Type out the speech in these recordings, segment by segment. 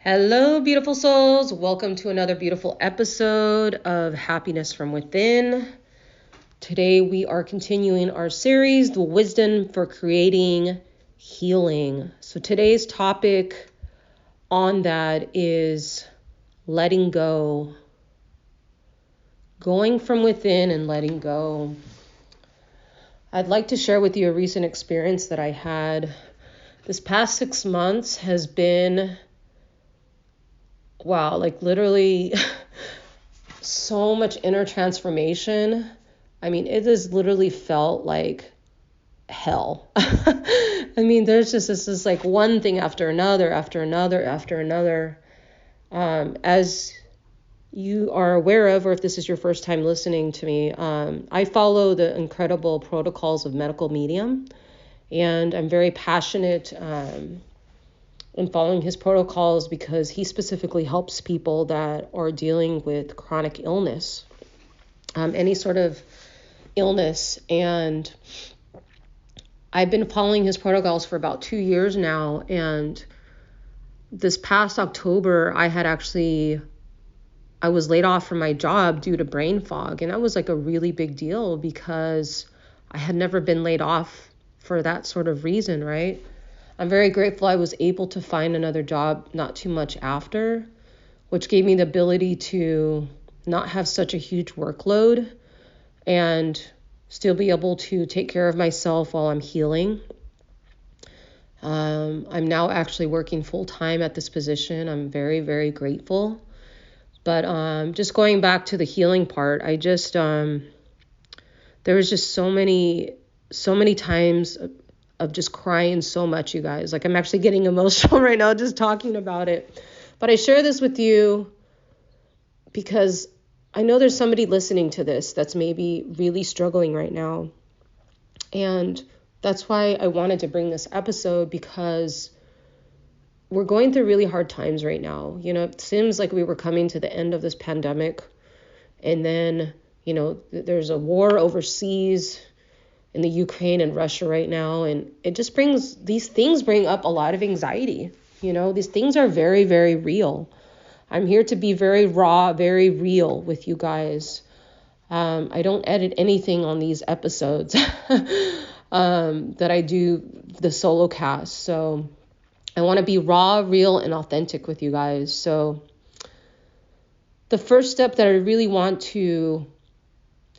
Hello, beautiful souls. Welcome to another beautiful episode of Happiness from Within. Today we are continuing our series, The Wisdom for Creating Healing. So today's topic on that is letting go. Going from within and letting go. I'd like to share with you a recent experience that I had. This past 6 months has been literally so much inner transformation. I mean, it has literally felt like hell. I mean, there's just this is like one thing after another. As you are aware of, or if this is your first time listening to me, I follow the incredible protocols of medical medium, and I'm very passionate in following his protocols because he specifically helps people that are dealing with chronic illness, any sort of illness. And I've been following his protocols for about 2 years now. And this past October, I was laid off from my job due to brain fog. And that was like a really big deal because I had never been laid off for that sort of reason, right? I'm very grateful I was able to find another job not too much after, which gave me the ability to not have such a huge workload and still be able to take care of myself while I'm healing. I'm now actually working full-time at this position. I'm very, very grateful. But just going back to the healing part, there was just so many times of just crying so much, you guys. Like, I'm actually getting emotional right now just talking about it. But I share this with you because I know there's somebody listening to this that's maybe really struggling right now. And that's why I wanted to bring this episode, because we're going through really hard times right now. You know, it seems like we were coming to the end of this pandemic. And then, there's a war overseas in the Ukraine and Russia right now. And these things bring up a lot of anxiety. These things are very, very real. I'm here to be very raw, very real with you guys. I don't edit anything on these episodes that I do the solo cast. So I want to be raw, real, and authentic with you guys. So the first step that I really want to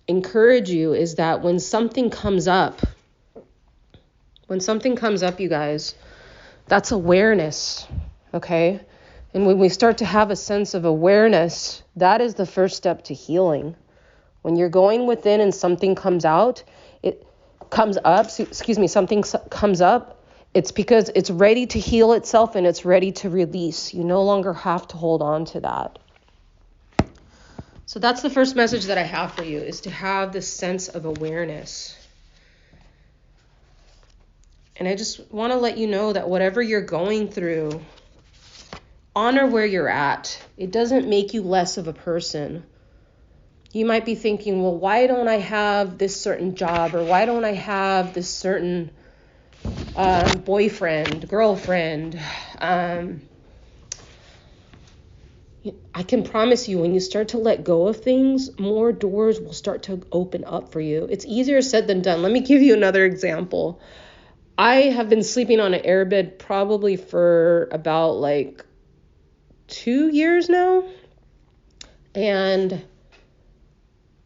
encourage you is that when something comes up, you guys, that's awareness, okay? And when we start to have a sense of awareness, that is the first step to healing. When you're going within and something comes up, it's because it's ready to heal itself and it's ready to release. You no longer have to hold on to that. So that's the first message that I have for you, is to have this sense of awareness. And I just want to let you know that whatever you're going through, honor where you're at. It doesn't make you less of a person. You might be thinking, well, why don't I have this certain job? Or why don't I have this certain boyfriend, girlfriend? I can promise you, when you start to let go of things, more doors will start to open up for you. It's easier said than done. Let me give you another example. I have been sleeping on an airbed probably for about 2 years now. And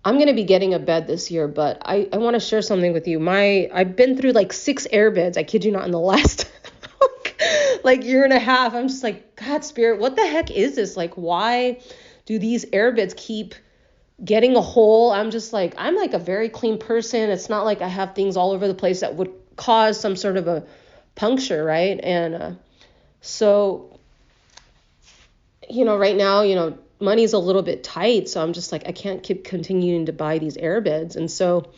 I'm going to be getting a bed this year, but I want to share something with you. I've been through 6 airbeds. I kid you not, in the last year and a half. I'm just like, God, Spirit, what the heck is this? Why do these airbeds keep getting a hole? I'm just I'm a very clean person. It's not like I have things all over the place that would cause some sort of a puncture, right? And so, right now, money's a little bit tight. So I'm just I can't keep continuing to buy these airbeds. And so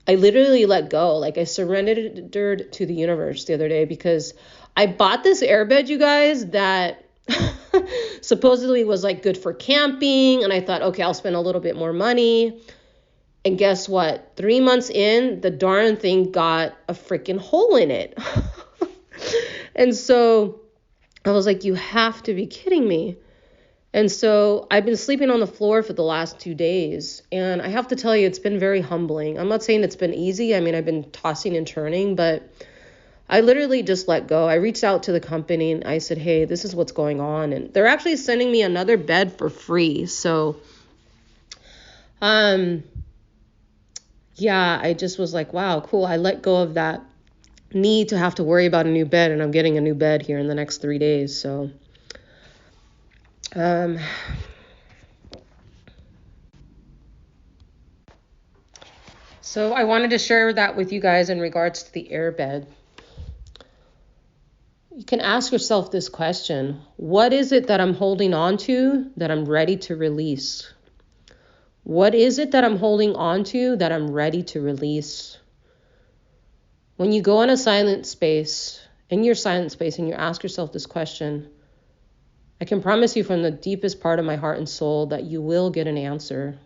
I literally let go. I surrendered to the universe the other day, because I bought this airbed, you guys, that supposedly was good for camping. And I thought, okay, I'll spend a little bit more money. And guess what? 3 months in, the darn thing got a freaking hole in it. And so I was like, you have to be kidding me. And so I've been sleeping on the floor for the last 2 days. And I have to tell you, it's been very humbling. I'm not saying it's been easy. I mean, I've been tossing and turning, but I literally just let go. I reached out to the company and I said, hey, this is what's going on. And they're actually sending me another bed for free. So, yeah, I just was like, wow, cool. I let go of that need to have to worry about a new bed, and I'm getting a new bed here in the next 3 days. So, so I wanted to share that with you guys in regards to the air bed. You can ask yourself this question: what is it that I'm holding on to that I'm ready to release? What is it that I'm holding on to that I'm ready to release? When you go in a silent space, in your silent space, and you ask yourself this question, I can promise you from the deepest part of my heart and soul that you will get an answer.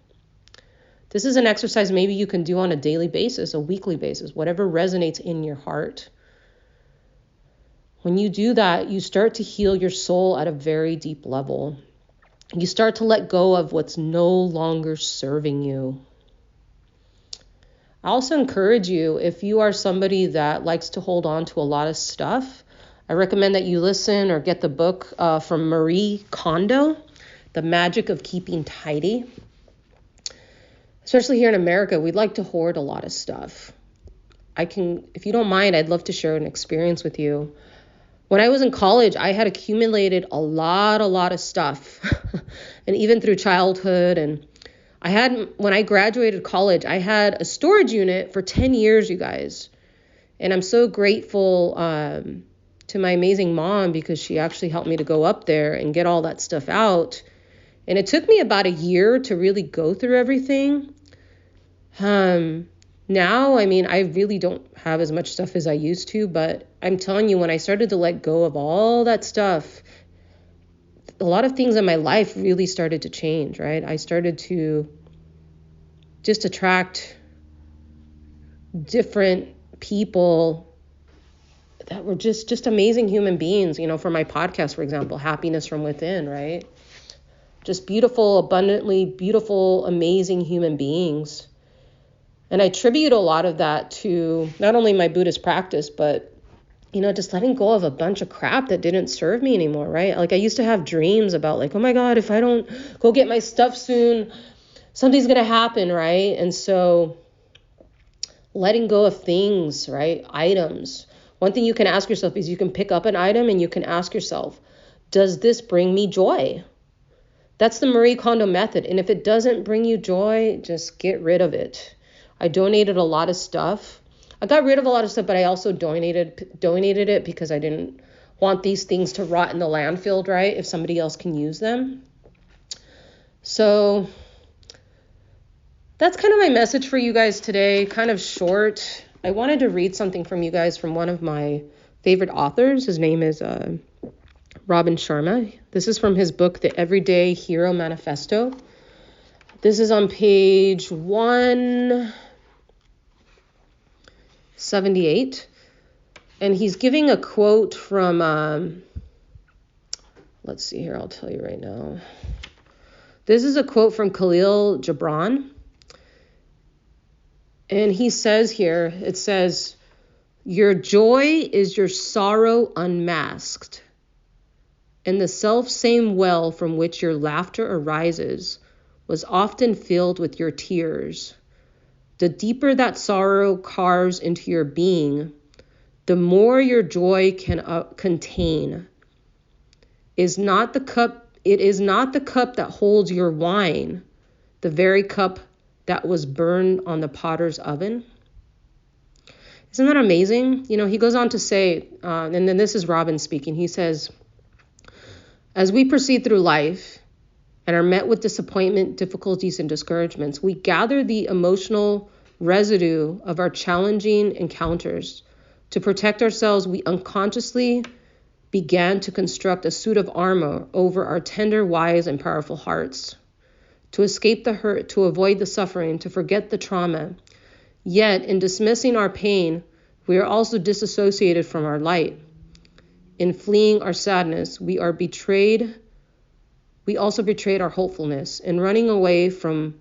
This is an exercise maybe you can do on a daily basis, a weekly basis, whatever resonates in your heart. When you do that, you start to heal your soul at a very deep level. You start to let go of what's no longer serving you. I also encourage you, if you are somebody that likes to hold on to a lot of stuff, I recommend that you listen or get the book from Marie Kondo, The Magic of Keeping Tidy. Especially here in America, we'd like to hoard a lot of stuff. If you don't mind, I'd love to share an experience with you. When I was in college, I had accumulated a lot of stuff. And even through childhood, and when I graduated college, I had a storage unit for 10 years, you guys. And I'm so grateful to my amazing mom, because she actually helped me to go up there and get all that stuff out. And it took me about a year to really go through everything. Now, I mean, I really don't have as much stuff as I used to, but I'm telling you, when I started to let go of all that stuff, a lot of things in my life really started to change, right? I started to just attract different people that were just amazing human beings, for my podcast, for example, Happiness from Within, right? Just beautiful, abundantly beautiful, amazing human beings. And I attribute a lot of that to not only my Buddhist practice, but, just letting go of a bunch of crap that didn't serve me anymore, right? Like I used to have dreams about like, oh my God, if I don't go get my stuff soon, something's going to happen, right? And so letting go of things, right? Items. One thing you can ask yourself is you can pick up an item and you can ask yourself, does this bring me joy? That's the Marie Kondo method. And if it doesn't bring you joy, just get rid of it. I donated a lot of stuff. I got rid of a lot of stuff, but I also donated it because I didn't want these things to rot in the landfill, right? If somebody else can use them. So that's kind of my message for you guys today, kind of short. I wanted to read something from you guys from one of my favorite authors. His name is Robin Sharma. This is from his book, The Everyday Hero Manifesto. This is on page 178. And he's giving a quote from, let's see here, I'll tell you right now. This is a quote from Khalil Gibran. And he says here, it says, your joy is your sorrow unmasked. And the self-same well from which your laughter arises was often filled with your tears. The deeper that sorrow carves into your being, the more your joy can contain. It is not the cup that holds your wine, the very cup that was burned on the potter's oven. Isn't that amazing? He goes on to say, and then this is Robin speaking, he says, as we proceed through life and are met with disappointment, difficulties, and discouragements, we gather the emotional residue of our challenging encounters. To protect ourselves, we unconsciously began to construct a suit of armor over our tender, wise, and powerful hearts. To escape the hurt, to avoid the suffering, to forget the trauma. Yet, in dismissing our pain, we are also disassociated from our light. In fleeing our sadness, we also betrayed our hopefulness. In running away from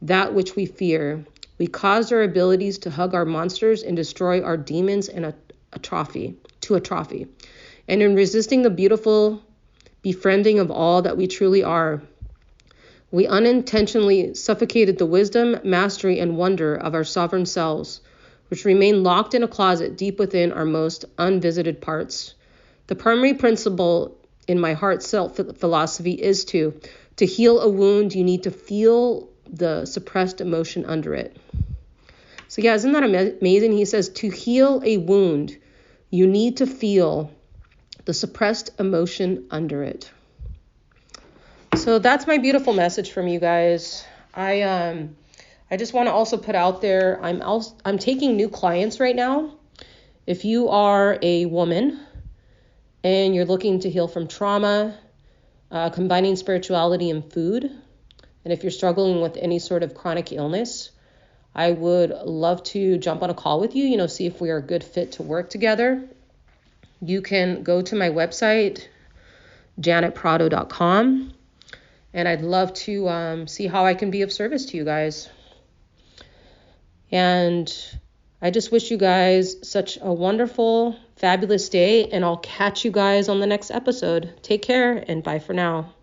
that which we fear, we caused our abilities to hug our monsters and destroy our demons to a trophy. And in resisting the beautiful befriending of all that we truly are, we unintentionally suffocated the wisdom, mastery, and wonder of our sovereign selves, which remain locked in a closet deep within our most unvisited parts. The primary principle in my heart self philosophy is to heal a wound, you need to feel the suppressed emotion under it. So yeah, isn't that amazing? He says to heal a wound, you need to feel the suppressed emotion under it. So that's my beautiful message from you guys. I just want to also put out there, I'm taking new clients right now. If you are a woman and you're looking to heal from trauma, combining spirituality and food, and if you're struggling with any sort of chronic illness, I would love to jump on a call with you, see if we are a good fit to work together. You can go to my website, janetprado.com, and I'd love to see how I can be of service to you guys. And I just wish you guys such a wonderful, fabulous day, and I'll catch you guys on the next episode. Take care, and bye for now.